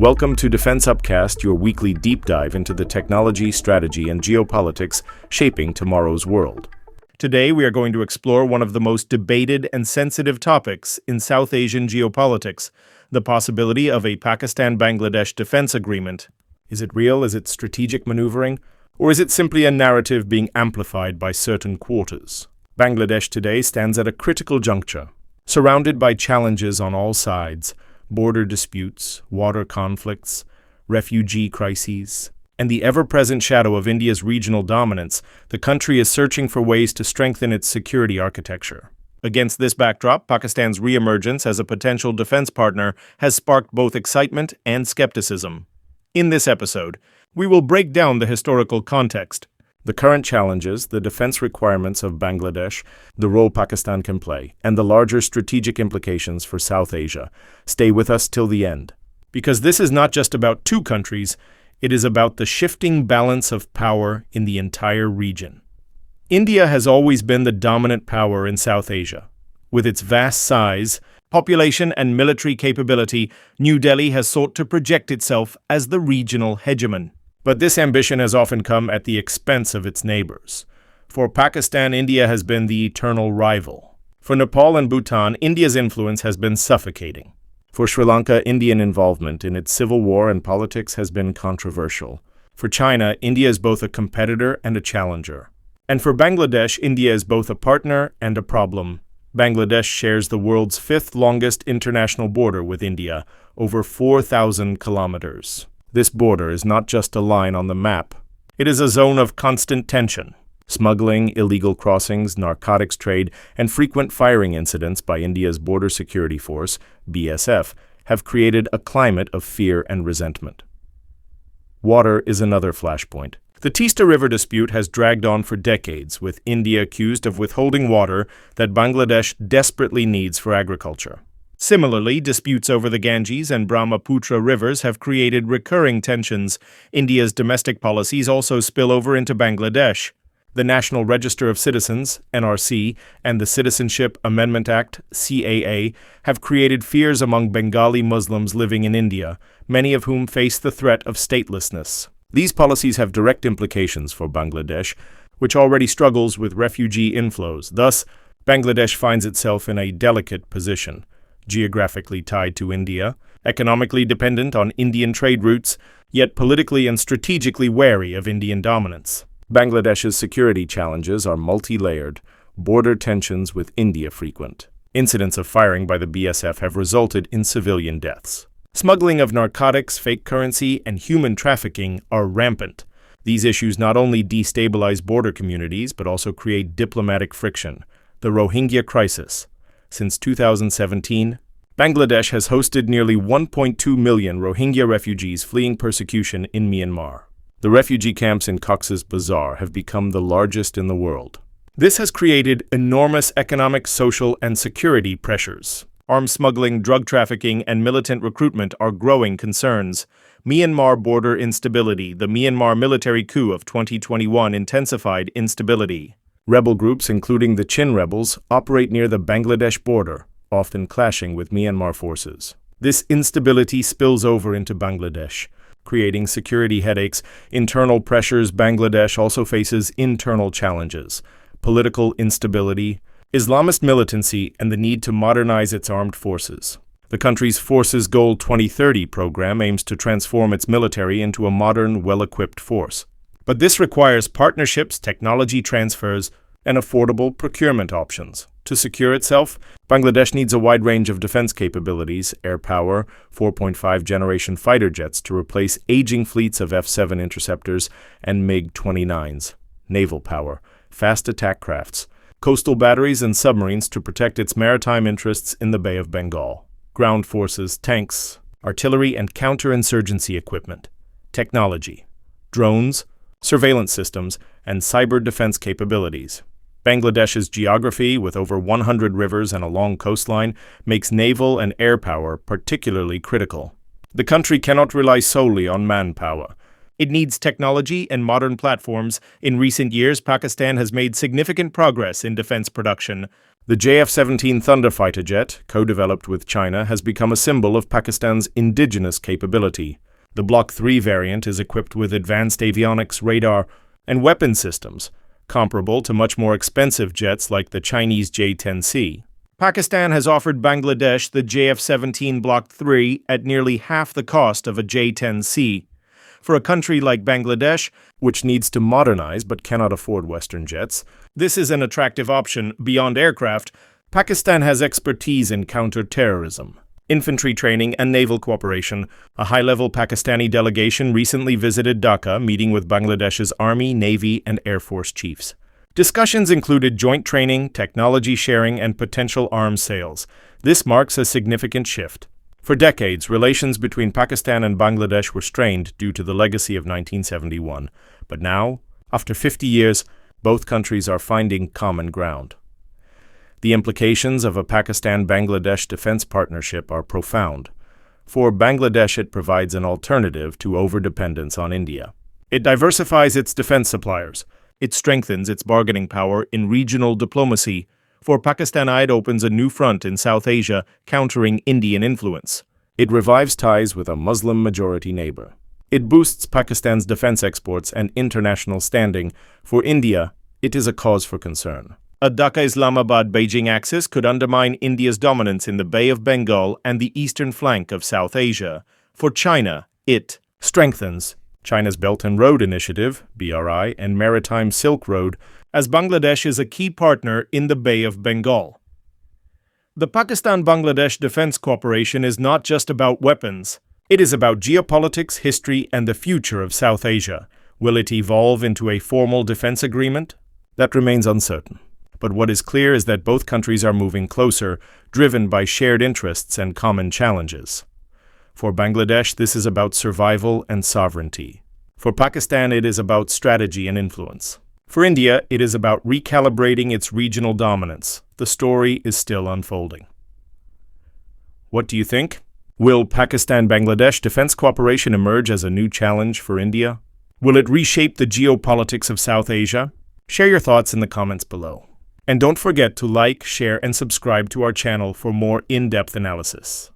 Welcome to Defense Upcast, your weekly deep dive into the technology, strategy, and geopolitics shaping tomorrow's world. Today, we are going to explore one of the most debated and sensitive topics in South Asian geopolitics, the possibility of a Pakistan-Bangladesh defense agreement. Is it real? Is it strategic maneuvering? Or is it simply a narrative being amplified by certain quarters? Bangladesh today stands at a critical juncture, surrounded by challenges on all sides: border disputes, water conflicts, refugee crises, and the ever-present shadow of India's regional dominance. The country is searching for ways to strengthen its security architecture. Against this backdrop, Pakistan's re-emergence as a potential defense partner has sparked both excitement and skepticism. In this episode, we will break down the historical context, the current challenges, the defense requirements of Bangladesh, the role Pakistan can play, and the larger strategic implications for South Asia. Stay with us till the end, because this is not just about two countries, it is about the shifting balance of power in the entire region. India has always been the dominant power in South Asia. With its vast size, population, and military capability, New Delhi has sought to project itself as the regional hegemon. But this ambition has often come at the expense of its neighbors. For Pakistan, India has been the eternal rival. For Nepal and Bhutan, India's influence has been suffocating. For Sri Lanka, Indian involvement in its civil war and politics has been controversial. For China, India is both a competitor and a challenger. And for Bangladesh, India is both a partner and a problem. Bangladesh shares the world's fifth longest international border with India, over 4,000 kilometers. This border is not just a line on the map. It is a zone of constant tension. Smuggling, illegal crossings, narcotics trade, and frequent firing incidents by India's Border Security Force, BSF, have created a climate of fear and resentment. Water is another flashpoint. The Teesta River dispute has dragged on for decades, with India accused of withholding water that Bangladesh desperately needs for agriculture. Similarly, disputes over the Ganges and Brahmaputra rivers have created recurring tensions. India's domestic policies also spill over into Bangladesh. The National Register of Citizens, NRC, and the Citizenship Amendment Act, CAA, have created fears among Bengali Muslims living in India, many of whom face the threat of statelessness. These policies have direct implications for Bangladesh, which already struggles with refugee inflows. Thus, Bangladesh finds itself in a delicate position. Geographically tied to India, economically dependent on Indian trade routes, yet politically and strategically wary of Indian dominance. Bangladesh's security challenges are multi-layered, border tensions with India frequent. Incidents of firing by the BSF have resulted in civilian deaths. Smuggling of narcotics, fake currency, and human trafficking are rampant. These issues not only destabilize border communities, but also create diplomatic friction. The Rohingya crisis. Since 2017, Bangladesh has hosted nearly 1.2 million Rohingya refugees fleeing persecution in Myanmar. The refugee camps in Cox's Bazar have become the largest in the world. This has created enormous economic, social, and security pressures. Arms smuggling, drug trafficking, and militant recruitment are growing concerns. Myanmar border instability. The Myanmar military coup of 2021 intensified instability. Rebel groups, including the Chin rebels, operate near the Bangladesh border, often clashing with Myanmar forces. This instability spills over into Bangladesh, creating security headaches, internal pressures. Bangladesh also faces internal challenges: political instability, Islamist militancy, and the need to modernize its armed forces. The country's Forces Goal 2030 program aims to transform its military into a modern, well-equipped force. But this requires partnerships, technology transfers, and affordable procurement options. To secure itself, Bangladesh needs a wide range of defense capabilities: air power, 4.5 generation fighter jets to replace aging fleets of F-7 interceptors and MiG-29s, naval power, fast attack crafts, coastal batteries and submarines to protect its maritime interests in the Bay of Bengal, ground forces, tanks, artillery and counterinsurgency equipment, technology, drones, surveillance systems, and cyber defense capabilities. Bangladesh's geography, with over 100 rivers and a long coastline, makes naval and air power particularly critical. The country cannot rely solely on manpower. It needs technology and modern platforms. In recent years, Pakistan has made significant progress in defense production. The JF-17 Thunder fighter jet, co-developed with China, has become a symbol of Pakistan's indigenous capability. The Block 3 variant is equipped with advanced avionics, radar, and weapon systems, comparable to much more expensive jets like the Chinese J-10C. Pakistan has offered Bangladesh the JF-17 Block 3 at nearly half the cost of a J-10C. For a country like Bangladesh, which needs to modernize but cannot afford Western jets, this is an attractive option. Beyond aircraft, Pakistan has expertise in counter-terrorism, infantry training, and naval cooperation. A high-level Pakistani delegation recently visited Dhaka, meeting with Bangladesh's Army, Navy, and Air Force chiefs. Discussions included joint training, technology sharing, and potential arms sales. This marks a significant shift. For decades, relations between Pakistan and Bangladesh were strained due to the legacy of 1971. But now, after 50 years, both countries are finding common ground. The implications of a Pakistan-Bangladesh defense partnership are profound. For Bangladesh, it provides an alternative to overdependence on India. It diversifies its defense suppliers. It strengthens its bargaining power in regional diplomacy. For Pakistan, it opens a new front in South Asia, countering Indian influence. It revives ties with a Muslim-majority neighbor. It boosts Pakistan's defense exports and international standing. For India, it is a cause for concern. A Dhaka-Islamabad-Beijing axis could undermine India's dominance in the Bay of Bengal and the eastern flank of South Asia. For China, it strengthens China's Belt and Road Initiative, BRI, and Maritime Silk Road, as Bangladesh is a key partner in the Bay of Bengal. The Pakistan-Bangladesh Defense Cooperation is not just about weapons. It is about geopolitics, history, and the future of South Asia. Will it evolve into a formal defense agreement? That remains uncertain. But what is clear is that both countries are moving closer, driven by shared interests and common challenges. For Bangladesh, this is about survival and sovereignty. For Pakistan, it is about strategy and influence. For India, it is about recalibrating its regional dominance. The story is still unfolding. What do you think? Will Pakistan-Bangladesh defense cooperation emerge as a new challenge for India? Will it reshape the geopolitics of South Asia? Share your thoughts in the comments below. And don't forget to like, share, and subscribe to our channel for more in-depth analysis.